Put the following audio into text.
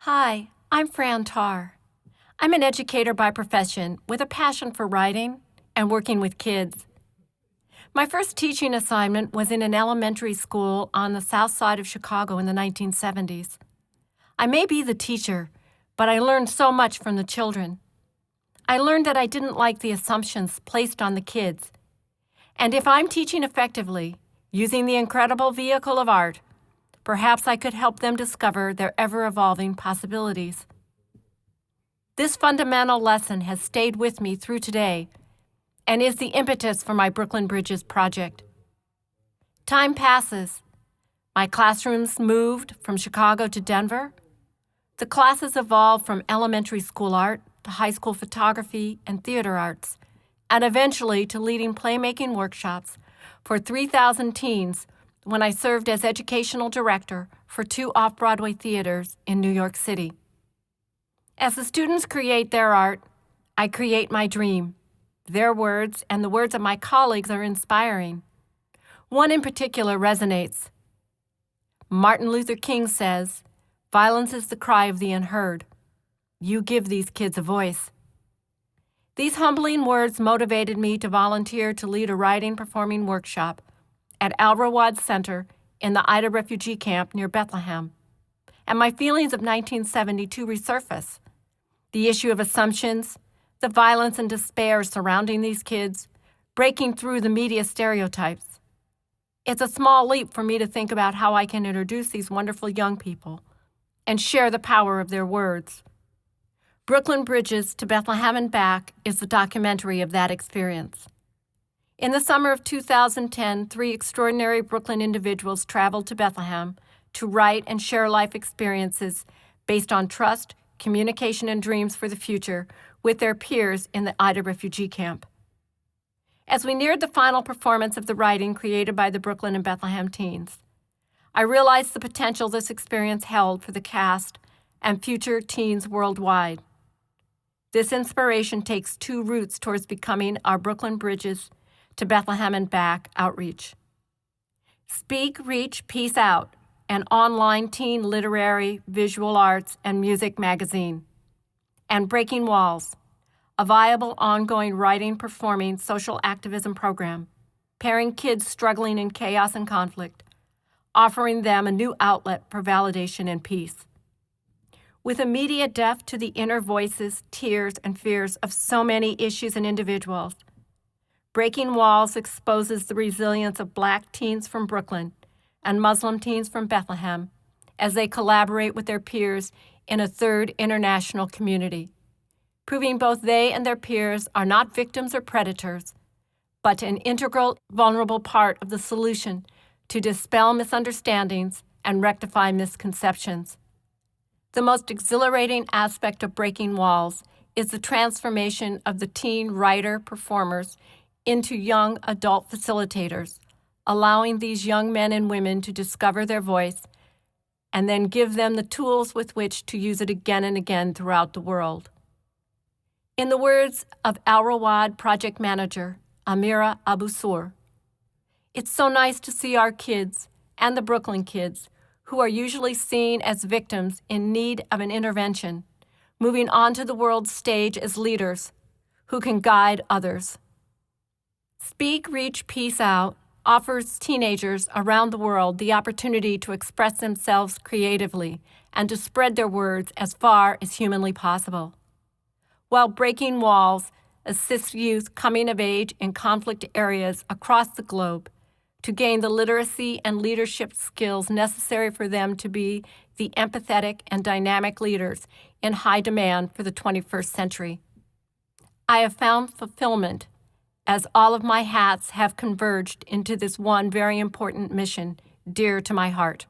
Hi, I'm Fran Tarr. I'm an educator by profession with a passion for writing and working with kids. My first teaching assignment was in an elementary school on the south side of Chicago in the 1970s. I may be the teacher, but I learned so much from the children. I learned that I didn't like the assumptions placed on the kids. And if I'm teaching effectively, using the incredible vehicle of art, perhaps I could help them discover their ever-evolving possibilities. This fundamental lesson has stayed with me through today and is the impetus for my Brooklyn Bridges project. Time passes. My classrooms moved from Chicago to Denver. The classes evolved from elementary school art to high school photography and theater arts, and eventually to leading playmaking workshops for 3,000 teens when I served as educational director for 2 off-Broadway theaters in New York City. As the students create their art, I create my dream. Their words and the words of my colleagues are inspiring. One in particular resonates. Martin Luther King says, "Violence is the cry of the unheard. You give these kids a voice." These humbling words motivated me to volunteer to lead a writing performing workshop at Al-Rawad Center in the Ida refugee camp near Bethlehem, and my feelings of 1972 resurface. The issue of assumptions, the violence and despair surrounding these kids, breaking through the media stereotypes. It's a small leap for me to think about how I can introduce these wonderful young people and share the power of their words. Brooklyn Bridges to Bethlehem and Back is the documentary of that experience. In the summer of 2010, 3 extraordinary Brooklyn individuals traveled to Bethlehem to write and share life experiences based on trust, communication, and dreams for the future with their peers in the Ida refugee camp. As we neared the final performance of the writing created by the Brooklyn and Bethlehem teens, I realized the potential this experience held for the cast and future teens worldwide. This inspiration takes 2 routes towards becoming our Brooklyn Bridges to Bethlehem and Back outreach. Speak, Reach, Peace Out, an online teen literary, visual arts, and music magazine. And Breaking Walls, a viable, ongoing writing, performing, social activism program, pairing kids struggling in chaos and conflict, offering them a new outlet for validation and peace. With a media deaf to the inner voices, tears, and fears of so many issues and individuals, Breaking Walls exposes the resilience of Black teens from Brooklyn and Muslim teens from Bethlehem as they collaborate with their peers in a third international community, proving both they and their peers are not victims or predators, but an integral, vulnerable part of the solution to dispel misunderstandings and rectify misconceptions. The most exhilarating aspect of Breaking Walls is the transformation of the teen writer-performers into young adult facilitators, allowing these young men and women to discover their voice and then give them the tools with which to use it again and again throughout the world. In the words of Al-Rawad project manager Amira Abu-Sur, "It's so nice to see our kids and the Brooklyn kids, who are usually seen as victims in need of an intervention, moving onto the world stage as leaders who can guide others." Speak, Reach, Peace Out offers teenagers around the world the opportunity to express themselves creatively and to spread their words as far as humanly possible, while Breaking Walls assists youth coming of age in conflict areas across the globe to gain the literacy and leadership skills necessary for them to be the empathetic and dynamic leaders in high demand for the 21st century. I have found fulfillment as all of my hats have converged into this one very important mission dear to my heart.